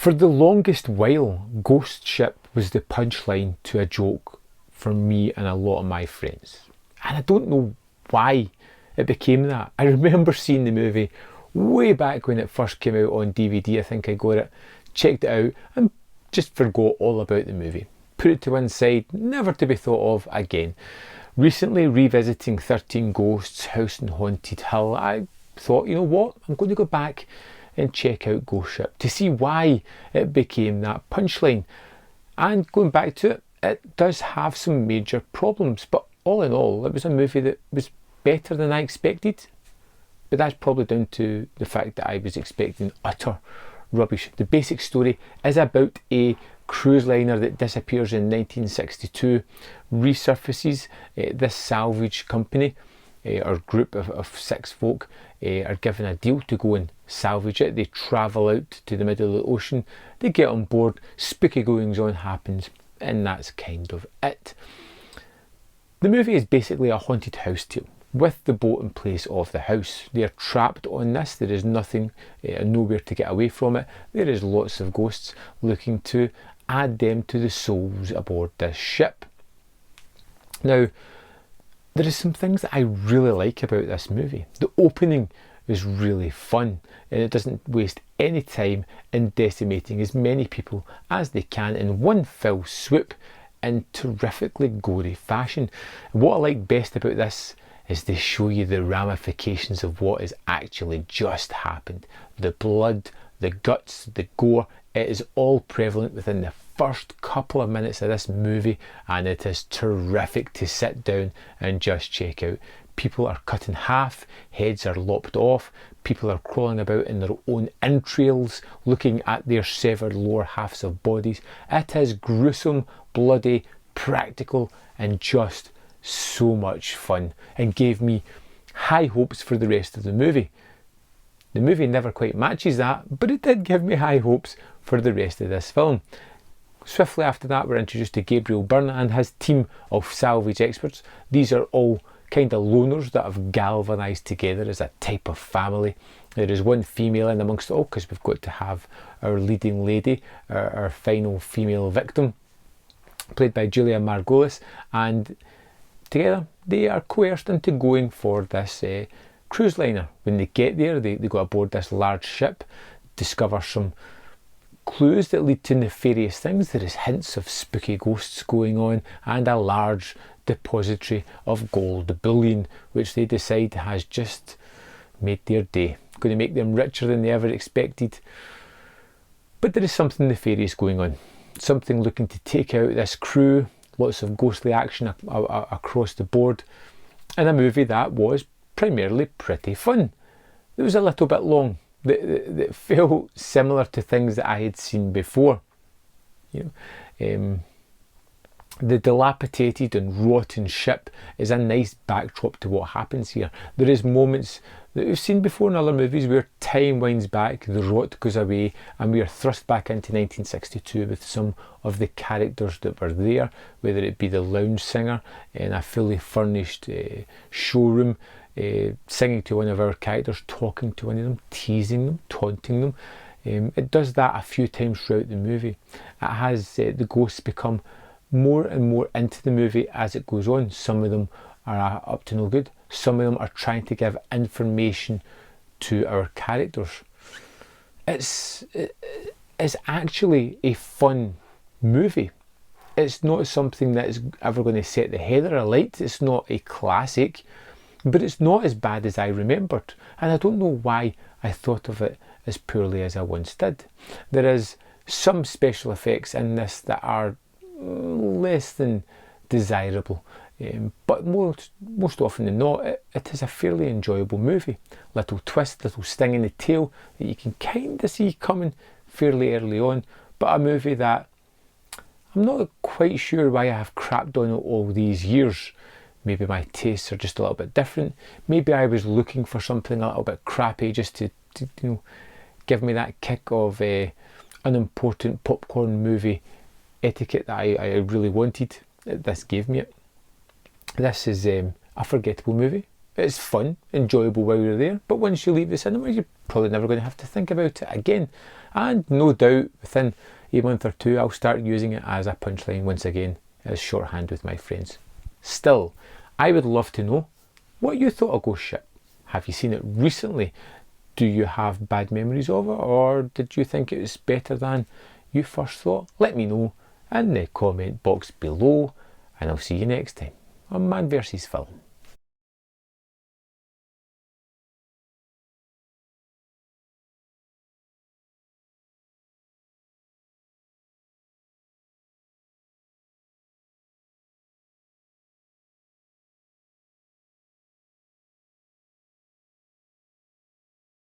For the longest while, Ghost Ship was the punchline to a joke for me and a lot of my friends. And I don't know why it became that. I remember seeing the movie way back when it first came out on DVD. I think I got it, checked it out, and just forgot all about the movie. Put it to one side, never to be thought of again. Recently revisiting 13 Ghosts, House on Haunted Hill, I thought, you know what, I'm going to go back and check out Ghost Ship to see why it became that punchline. And going back to it, it does have some major problems, but all in all, it was a movie that was better than I expected. But that's probably down to the fact that I was expecting utter rubbish. The basic story is about a cruise liner that disappears in 1962, resurfaces. This salvage company or group of 6 folk are given a deal to go and salvage it. They travel out to the middle of the ocean, they get on board, spooky goings on happens, and that's kind of it. The movie is basically a haunted house tale with the boat in place of the house. They are trapped on this. There is nothing, nowhere to get away from it. There is lots of ghosts looking to add them to the souls aboard this ship. Now, there are some things that I really like about this movie. The opening is really fun, and it doesn't waste any time in decimating as many people as they can in one fell swoop in terrifically gory fashion. And what I like best about this is they show you the ramifications of what has actually just happened. The blood, the guts, the gore, it is all prevalent within the first couple of minutes of this movie, and it is terrific to sit down and just check out. People are cut in half, heads are lopped off, people are crawling about in their own entrails, looking at their severed lower halves of bodies. It is gruesome, bloody, practical, and just so much fun, and gave me high hopes for the rest of the movie. The movie never quite matches that, but it did give me high hopes for the rest of this film. Swiftly after that, we're introduced to Gabriel Byrne and his team of salvage experts. These are all kind of loners that have galvanised together as a type of family. There is one female in amongst it all, because we've got to have our leading lady, our final female victim, played by Julia Margolis, and together they are coerced into going for this cruise liner. When they get there, they go aboard this large ship, discover some clues that lead to nefarious things. There is hints of spooky ghosts going on, and a large depository of gold bullion, which they decide has just made their day. Going to make them richer than they ever expected. But there is something nefarious going on. Something looking to take out this crew. Lots of ghostly action across the board. In a movie that was primarily pretty fun. It was a little bit long. That felt similar to things that I had seen before. You know, the dilapidated and rotten ship is a nice backdrop to what happens here. There is moments that we've seen before in other movies where time winds back, the rot goes away, and we are thrust back into 1962 with some of the characters that were there, whether it be the lounge singer in a fully furnished showroom, singing to one of our characters, talking to one of them, teasing them, taunting them. It does that a few times throughout the movie. It has the ghosts become more and more into the movie as it goes on. Some of them are up to no good. Some of them are trying to give information to our characters. It's actually a fun movie. It's not something that is ever going to set the heather alight. It's not a classic, but it's not as bad as I remembered. And I don't know why I thought of it as poorly as I once did. There is some special effects in this that are less than desirable, but most often than not, it is a fairly enjoyable movie. Little twist, little sting in the tail that you can kind of see coming fairly early on, but a movie that I'm not quite sure why I have crapped on it all these years. Maybe my tastes are just a little bit different. Maybe I was looking for something a little bit crappy just to give me that kick of unimportant popcorn movie etiquette that I really wanted. This gave me it. This is a forgettable movie. It's fun, enjoyable while you're there, but once you leave the cinema, you're probably never going to have to think about it again. And no doubt within a month or two, I'll start using it as a punchline once again, as shorthand with my friends. Still, I would love to know what you thought of Ghost Ship. Have you seen it recently? Do you have bad memories of it, or did you think it was better than you first thought? Let me know in the comment box below, and I'll see you next time on Man vs Film.